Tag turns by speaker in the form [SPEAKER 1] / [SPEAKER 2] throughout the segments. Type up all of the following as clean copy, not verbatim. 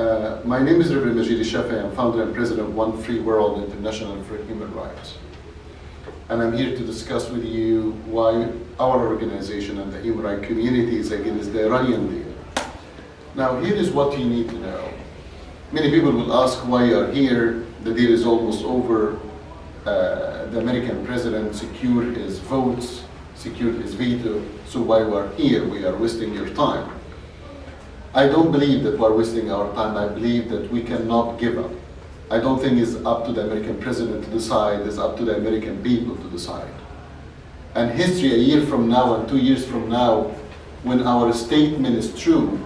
[SPEAKER 1] My name is Reverend Majed El Shafie. I'm founder and president of One Free World International for Human Rights. And I'm here to discuss with you why our organization and the human rights community is against the Iranian deal. Now, here is what you need to know. Many people will ask why you are here. The deal is almost over. The American president secured his votes, secured his veto, so why we are here? We are wasting your time. I don't believe that we're wasting our time. I believe that we cannot give up. I don't think it's up to the American president to decide. It's up to the American people to decide. And history, a year from now and 2 years from now, when our statement is true,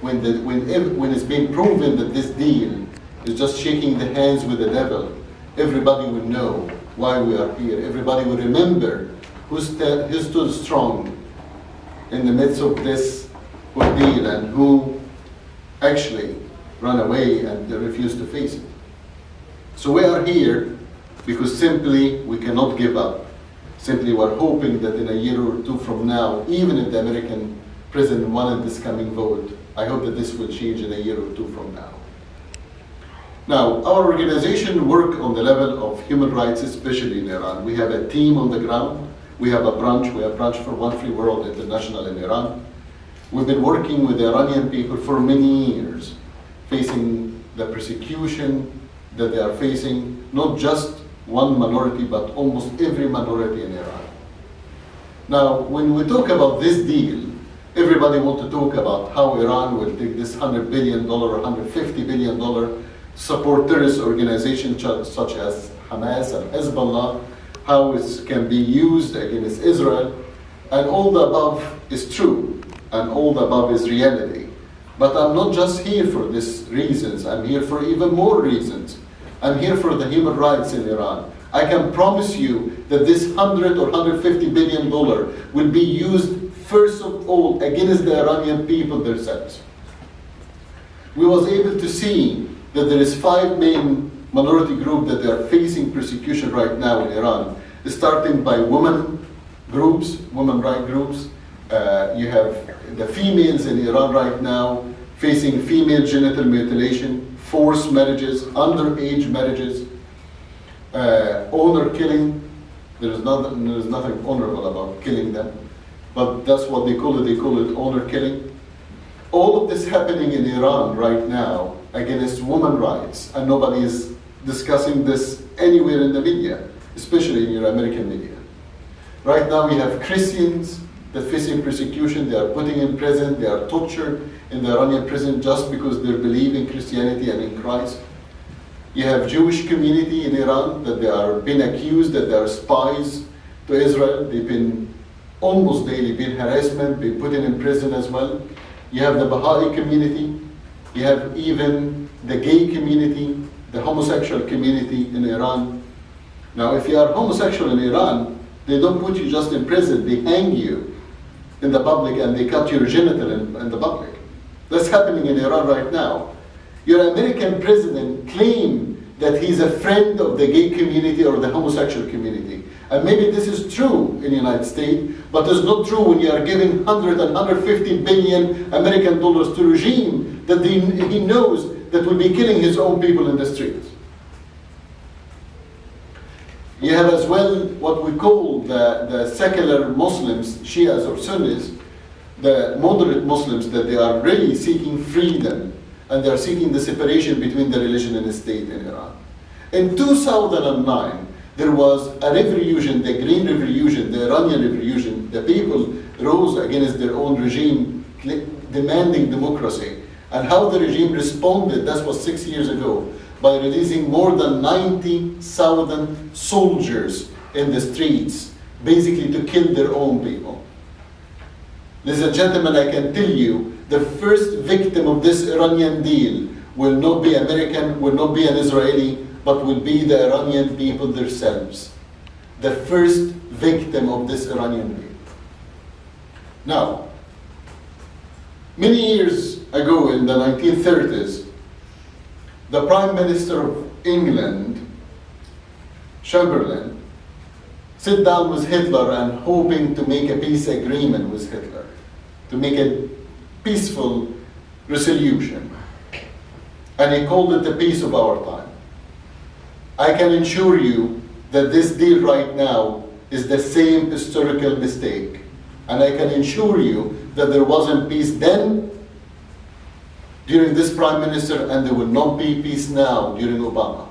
[SPEAKER 1] when it's been proven that this deal is just shaking the hands with the devil, everybody will know why we are here. Everybody will remember who stood strong in the midst of this ordeal and who actually ran away and refused to face it. So we are here because simply we cannot give up. Simply we're hoping that in a year or two from now, even if the American president wanted this coming vote, I hope that this will change in a year or two from now. Now, our organization works on the level of human rights, especially in Iran. We have a team on the ground. We have a branch. We have a branch for One Free World International in Iran. We've been working with the Iranian people for many years, facing the persecution that they are facing, not just one minority, but almost every minority in Iran. Now, when we talk about this deal, everybody wants to talk about how Iran will take this $100 billion or $150 billion support terrorist organizations such as Hamas and Hezbollah, how it can be used against Israel, and all the above is true, and all the above is reality. But I'm not just here for these reasons, I'm here for even more reasons. I'm here for the human rights in Iran. I can promise you that this $100 or $150 billion will be used first of all against the Iranian people themselves. We was able to see that there is 5 main minority groups that they are facing persecution right now in Iran, starting by women groups, women rights groups. You have the females in Iran right now facing female genital mutilation, forced marriages, underage marriages, honor killing. There is nothing honorable about killing them, but that's what they call it. They call it honor killing. All of this happening in Iran right now against women's rights, and nobody is discussing this anywhere in the media, especially in your American media. Right now we have Christians that facing persecution. They are putting in prison, they are tortured in the Iranian prison just because they believe in Christianity and in Christ. You have Jewish community in Iran that they are being accused that they are spies to Israel. They've been almost daily been harassment, been put in prison as well. You have the Baha'i community. You have even the gay community, the homosexual community in Iran. Now, if you are homosexual in Iran, they don't put you just in prison, they hang you in the public and they cut your genital in the public. That's happening in Iran right now. Your American president claimed that he's a friend of the gay community or the homosexual community. And maybe this is true in the United States, but it's not true when you are giving 100 and 150 billion American dollars to a regime that he knows that will be killing his own people in the streets. You have as well what we call the secular Muslims, Shias or Sunnis, the moderate Muslims, that they are really seeking freedom and they are seeking the separation between the religion and the state in Iran. In 2009, there was a revolution, the Green Revolution, the Iranian Revolution. The people rose against their own regime, demanding democracy. And how the regime responded, that was 6 years ago, by releasing more than 90,000 soldiers in the streets, basically to kill their own people. Ladies and gentlemen, I can tell you, the first victim of this Iranian deal will not be American, will not be an Israeli, but will be the Iranian people themselves. The first victim of this Iranian deal. Now, many years ago in the 1930s, the Prime Minister of England, Chamberlain, sat down with Hitler and hoping to make a peace agreement with Hitler, to make a peaceful resolution. and he called it the peace of our time. I can assure you that this deal right now is the same historical mistake. And I can assure you that there wasn't peace then, during this prime minister, and there will not be peace now during Obama.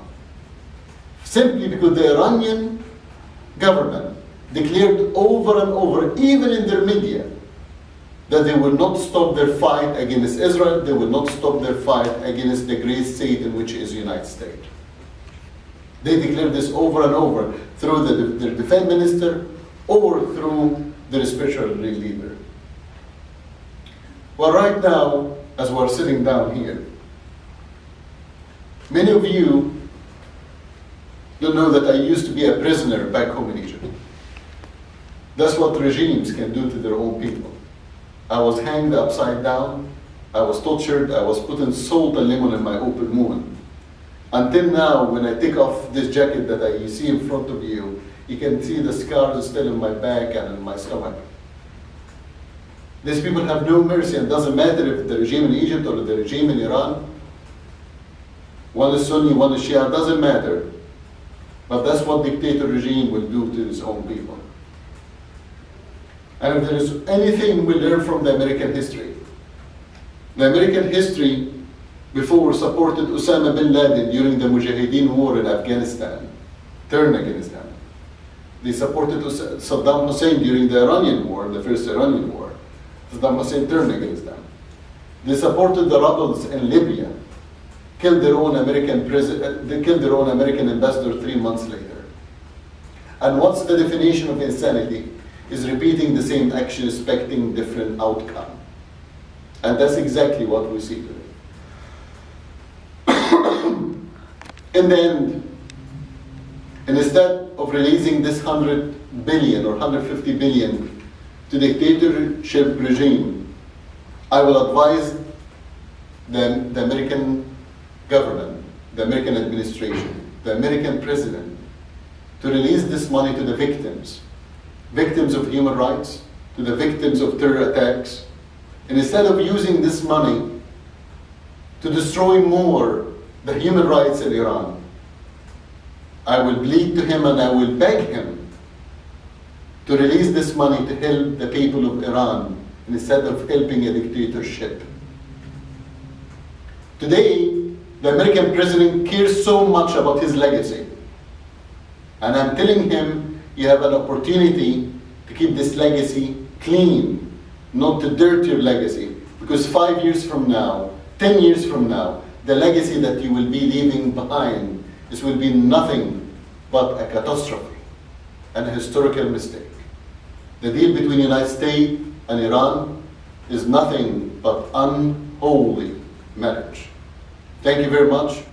[SPEAKER 1] Simply because the Iranian government declared over and over, even in their media, that they will not stop their fight against Israel, they will not stop their fight against the great Satan, which is the United States. They declared this over and over through their defense minister or through their spiritual leader. Well, right now, as we're sitting down here, many of you don't know that I used to be a prisoner back home in Egypt. That's what regimes can do to their own people. I was hanged upside down, I was tortured, I was put in salt and lemon in my open wound. Until now, when I take off this jacket that you see in front of you, you can see the scars still in my back and in my stomach. These people have no mercy, and it doesn't matter if the regime in Egypt or the regime in Iran, one is Sunni, one is Shia, doesn't matter. But that's what dictator regime will do to its own people. And if there is anything we learn from the American history, the American history before supported Osama bin Laden during the Mujahideen war in Afghanistan, turned against them. They supported Saddam Hussein during the Iranian war, the first Iranian war. Saddam Hussein turned against them. They supported the rebels in Libya, killed their own American president, they killed their own American ambassador 3 months later. And what's the definition of insanity? Is repeating the same action, expecting different outcome. And that's exactly what we see today. In the end, instead of releasing this 100 billion or 150 billion to dictatorship regime, I will advise the American government, the American administration, the American president, to release this money to the victims of human rights, to the victims of terror attacks, and instead of using this money to destroy more the human rights in Iran, I will plead to him and I will beg him to release this money to help the people of Iran instead of helping a dictatorship. Today, the American president cares so much about his legacy. And I'm telling him, you have an opportunity to keep this legacy clean, not to dirt your legacy. Because 5 years from now, 10 years from now, the legacy that you will be leaving behind will be nothing but a catastrophe and a historical mistake. The deal between the United States and Iran is nothing but unholy marriage. Thank you very much.